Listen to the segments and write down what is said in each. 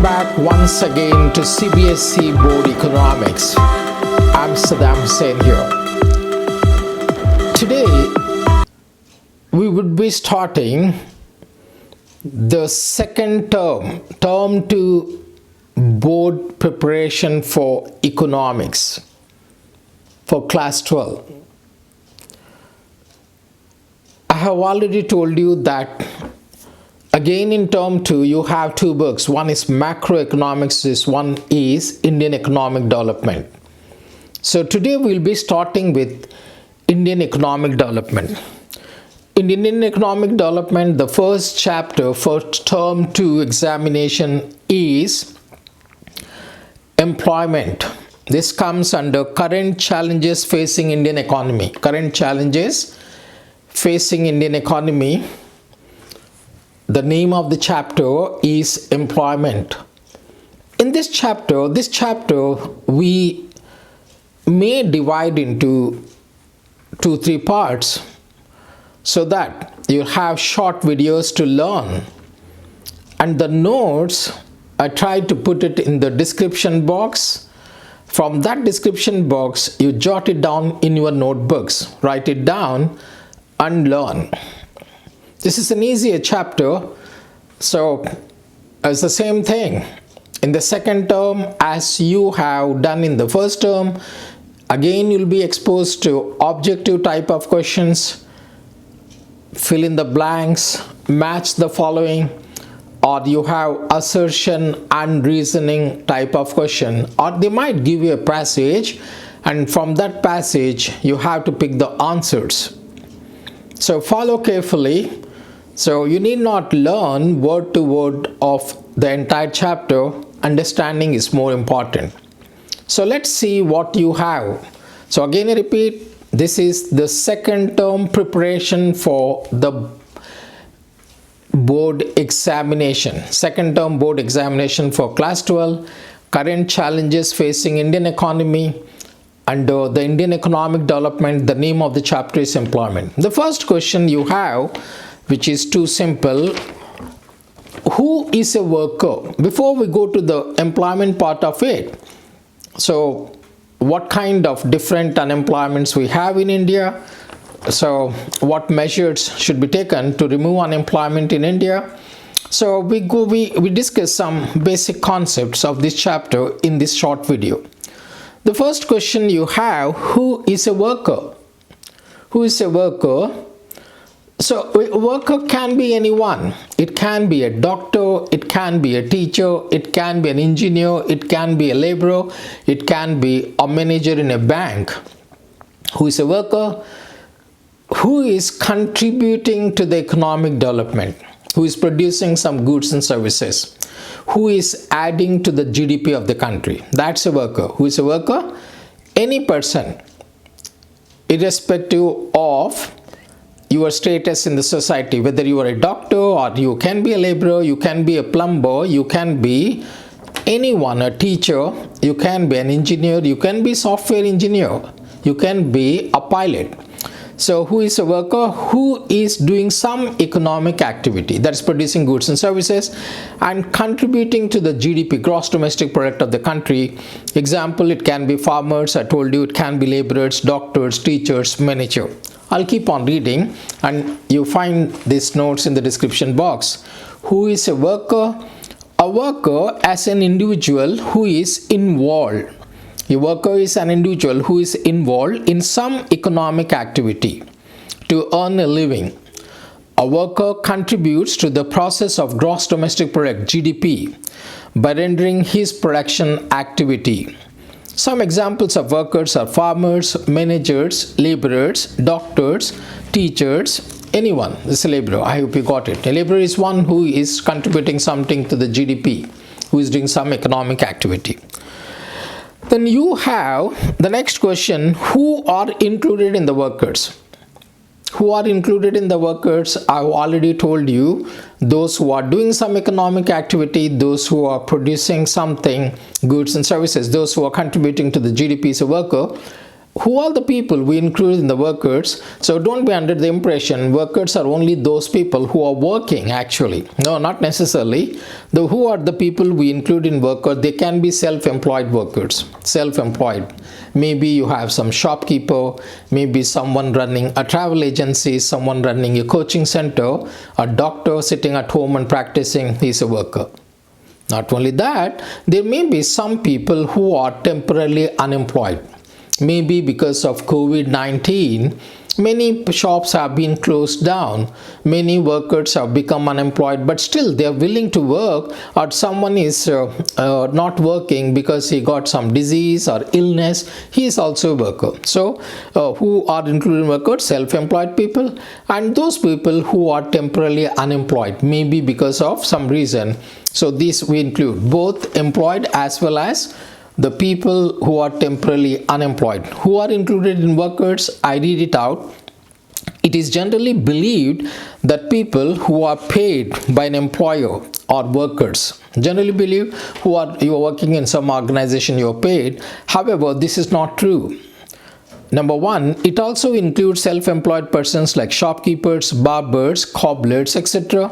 back once again to Cbse Board Economics. I'm Saddam Hussain here. Today we would be starting the second term 2 board preparation for economics for class 12. I have already told you that again in term 2 you have two books. One is macroeconomics, one is Indian economic development. So today we'll be starting with Indian economic development. In Indian economic development, the first chapter for term 2 examination is employment. This comes under current challenges facing Indian economy. Current challenges facing Indian economy. The name of the chapter is employment. In this chapter we may divide into 2-3 parts so that you have short videos to learn, and the notes I tried to put it in the description box. From that description box you jot it down in your notebooks, write it down and learn. This is an easier chapter, so it's the same thing in the second term as you have done in the first term. Again you'll be exposed to objective type of questions, fill in the blanks, match the following, or you have assertion and reasoning type of question, or they might give you a passage and from that passage you have to pick the answers. So follow carefully. So you need not learn word to word of the entire chapter. Understanding is more important. So let's see what you have. So again I repeat, this is the second term preparation for the board examination. Second term board examination for class 12. Current challenges facing Indian economy. Under the Indian economic development, the name of the chapter is employment. The first question you have, which is too simple: who is a worker? Before we go to the employment part of it, so what kind of different unemployments we have in India? So what measures should be taken to remove unemployment in India? So we discuss some basic concepts of this chapter in this short video. The first question you have: who is a worker? Who is a worker? So a worker can be anyone. It can be a doctor, it can be a teacher, it can be an engineer, it can be a laborer, it can be a manager in a bank. Who is a worker? Who is contributing to the economic development? Who is producing some goods and services? Who is adding to the GDP of the country? That's a worker. Who is a worker? Any person, irrespective of your status in the society, whether you are a doctor or you can be a laborer, you can be a plumber, you can be anyone, a teacher, you can be an engineer, you can be software engineer, you can be a pilot. So who is a worker? Who is doing some economic activity, that is producing goods and services and contributing to the GDP, gross domestic product of the country. Example, it can be farmers, I told you, it can be laborers, doctors, teachers, manager. I'll keep on reading and you find these notes in the description box. Who is a worker? A worker as an individual who is involved. A worker is an individual who is involved in some economic activity to earn a living. A worker contributes to the process of gross domestic product, GDP, by rendering his production activity. Some examples of workers are farmers, managers, laborers, doctors, teachers, anyone. This is a laborer. I hope you got it. A laborer is one who is contributing something to the GDP, who is doing some economic activity. Then you have the next question: who are included in the workers? Who are included in the workers? I've already told you, those who are doing some economic activity, those who are producing something, goods and services, those who are contributing to the GDP is a worker. who are the people we include in the workers? So don't be under the impression workers are only those people who are working actually. No, not necessarily. Who are the people we include in workers? They can be self-employed workers. Self-employed. Maybe you have some shopkeeper, maybe someone running a travel agency, someone running a coaching center, a doctor sitting at home and practicing, he's a worker. Not only that, there may be some people who are temporarily unemployed. Maybe because of COVID-19, many shops have been closed down. Many workers have become unemployed, but still they are willing to work, or someone is not working because he got some disease or illness. He is also a worker. So who are included workers? Self-employed people, and those people who are temporarily unemployed, maybe because of some reason. So these we include both employed as well as the people who are temporarily unemployed. Who are included in workers? I read it out. It is generally believed that people who are paid by an employer are workers. Generally believe you are working in some organization, you are paid. However, this is not true. Number one, it also includes self-employed persons like shopkeepers, barbers, cobblers, etc.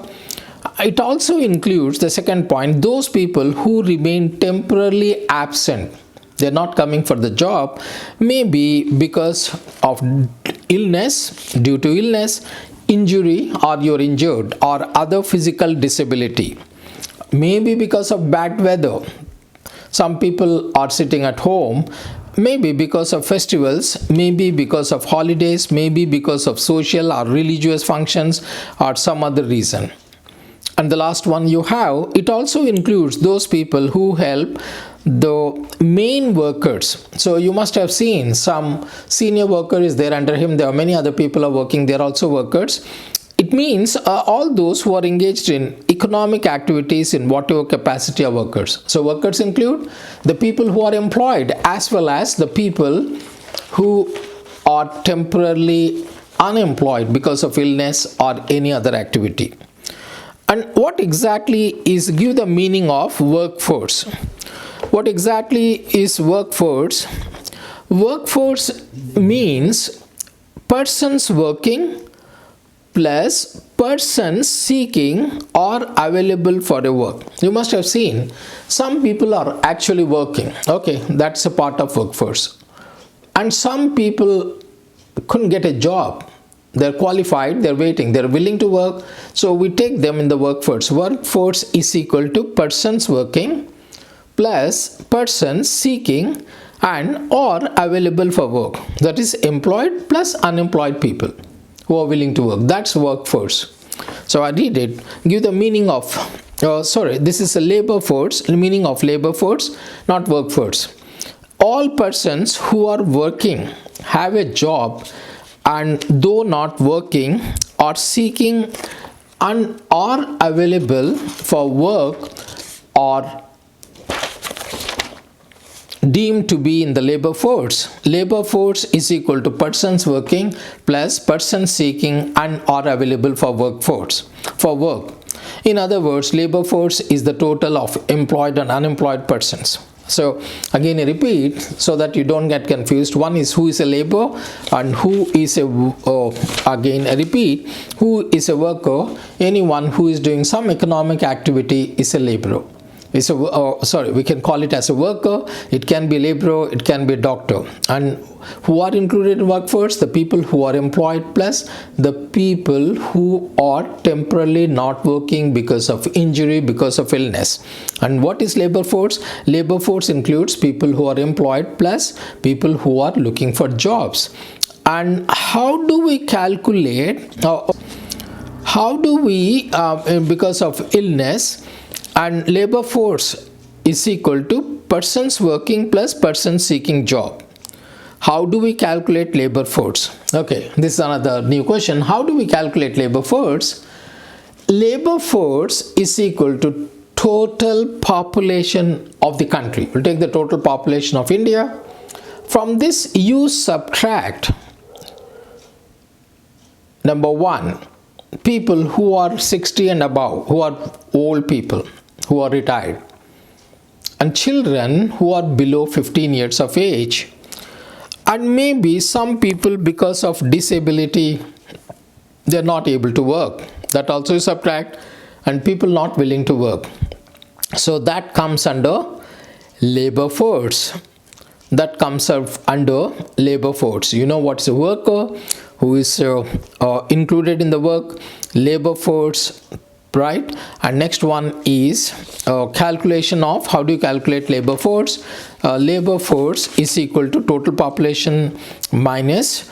It also includes, the second point, those people who remain temporarily absent. They're not coming for the job, maybe because of illness, due to illness, injury, or you're injured, or other physical disability. Maybe because of bad weather. Some people are sitting at home, maybe because of festivals, maybe because of holidays, maybe because of social or religious functions, or some other reason. And the last one you have, it also includes those people who help the main workers. So you must have seen some senior worker is there, under him there are many other people are working, they are also workers. It means all those who are engaged in economic activities in whatever capacity are workers. So workers include the people who are employed as well as the people who are temporarily unemployed because of illness or any other activity. And what exactly is, give the meaning of workforce. What exactly is workforce? Workforce means persons working plus persons seeking or available for a work. You must have seen some people are actually working. Okay, that's a part of workforce. And some people couldn't get a job. They're qualified, they're waiting, they're willing to work. So we take them in the workforce. Workforce is equal to persons working plus persons seeking and or available for work. That is employed plus unemployed people who are willing to work. That's workforce. So I read it. Give the meaning of, this is a labor force, meaning of labor force, not workforce. All persons who are working, have a job, and though not working or seeking and are available for work are deemed to be in the labor force. Labor force is equal to persons working plus persons seeking and are available for work. In other words, labor force is the total of employed and unemployed persons. So again I repeat so that you don't get confused. One is who is a labor and who is a, again I repeat, who is a worker. Anyone who is doing some economic activity is a laborer. Is a, we can call it as a worker, it can be laborer, it can be a doctor. And who are included in workforce? The people who are employed plus the people who are temporarily not working because of injury, because of illness. And what is labor force? Labor force includes people who are employed plus people who are looking for jobs. And how do we calculate, because of illness, and labor force is equal to persons working plus persons seeking job. How do we calculate labor force? Okay, this is another new question. How do we calculate labor force? Labor force is equal to total population of the country. We'll take the total population of India. From this you subtract, number one, people who are 60 and above, who are old people, who are retired, and children who are below 15 years of age. And maybe some people, because of disability, they're not able to work. That also is subtract. And people not willing to work. So that comes under labor force. That comes under labor force. You know what's a worker? Who is included in the work? Labor force, right? And next one is calculation of, how do you calculate labor force? Labor force is equal to total population minus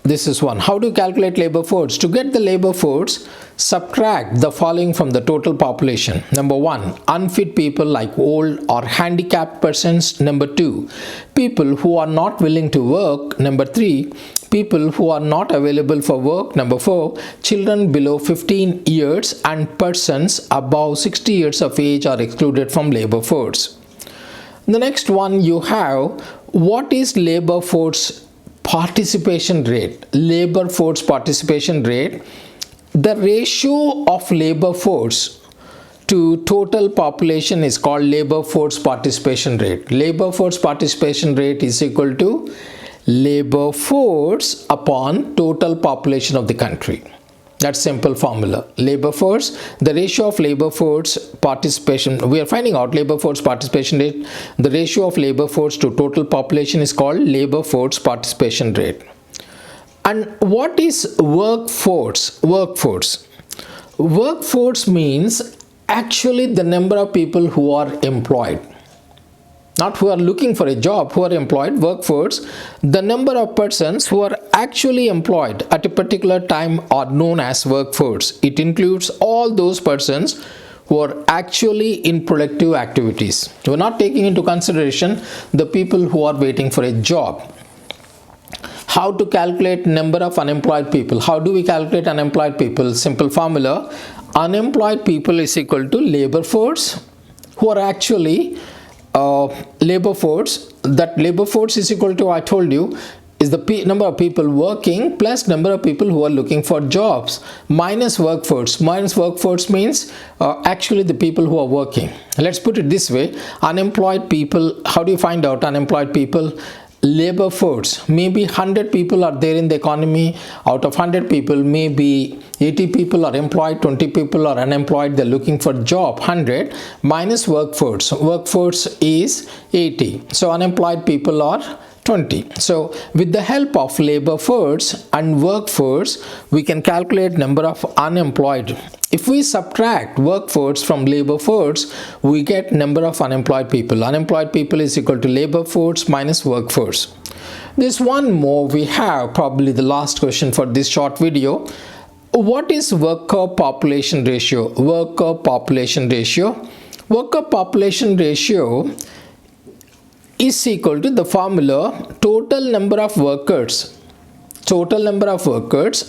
this is one. How do you calculate labor force? To get the labor force, subtract the following from the total population. Number 1, unfit people like old or handicapped persons. Number 2, people who are not willing to work. Number 3, people who are not available for work. Number 4, children below 15 years and persons above 60 years of age are excluded from labor force. The next one you have, what is labor force participation rate? Labor force participation rate, the ratio of labor force to total population is called labor force participation rate. Labor force participation rate is equal to labor force upon total population of the country. That's simple formula. Labor force, the ratio of labor force participation, we are finding out labor force participation rate. The ratio of labor force to total population is called labor force participation rate. And what is workforce? Workforce means actually the number of people who are employed. Not who are looking for a job, who are employed. Workforce, the number of persons who are actually employed at a particular time are known as workforce. It includes all those persons who are actually in productive activities. We are not taking into consideration the people who are waiting for a job. How to calculate number of unemployed people? How do we calculate unemployed people? Simple formula. Unemployed people is equal to labor force, who are actually labor force. That labor force is equal to, I told you, is the number of people working plus number of people who are looking for jobs minus workforce. Minus workforce means actually the people who are working. Let's put it this way. Unemployed people, how do you find out unemployed people? Labor force, maybe 100 people are there in the economy. Out of 100 people, maybe 80 people are employed, 20 people are unemployed, they're looking for job. 100 minus workforce. Workforce is 80. So unemployed people are 20. So with the help of labor force and workforce, we can calculate number of unemployed. If we subtract workforce from labor force, we get number of unemployed people. Unemployed people is equal to labor force minus workforce. There's one more we have, probably the last question for this short video. What is worker population ratio? Worker population ratio. Worker population ratio is equal to the formula total number of workers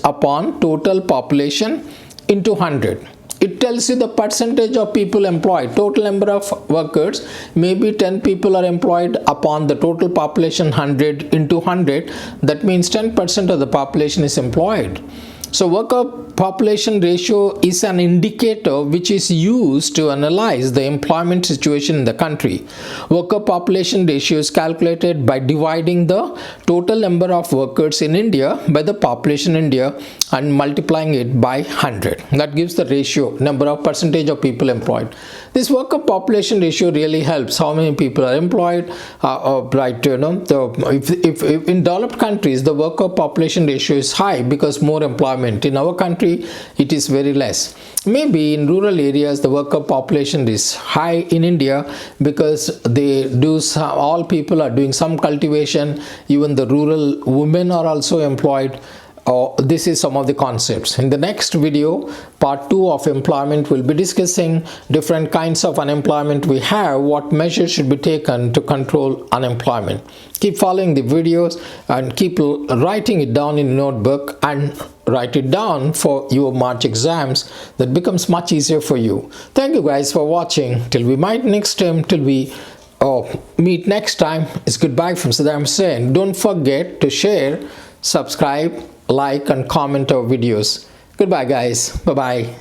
upon total population into 100. It tells you the percentage of people employed. Total number of workers, maybe 10 people are employed upon the total population 100 into 100. That means 10% of the population is employed. So worker population ratio is an indicator which is used to analyze the employment situation in the country. Worker population ratio is calculated by dividing the total number of workers in India by the population in India and multiplying it by 100. That gives the ratio, number of percentage of people employed. This worker population ratio really helps. How many people are employed? Right, you know, if in developed countries the worker population ratio is high because more employment. In our country, it is very less. Maybe in rural areas the worker population is high in India because they do all people are doing some cultivation. Even the rural women are also employed. This is some of the concepts. In the next video, part 2 of employment, will be discussing different kinds of unemployment we have, what measures should be taken to control unemployment. Keep following the videos and keep writing it down in a notebook and write it down for your March exams. That becomes much easier for you. Thank you guys for watching. Till we meet next time, meet next time, it's goodbye from Saddam Hussain. Don't forget to share, subscribe, like and comment our videos. Goodbye guys. Bye-bye.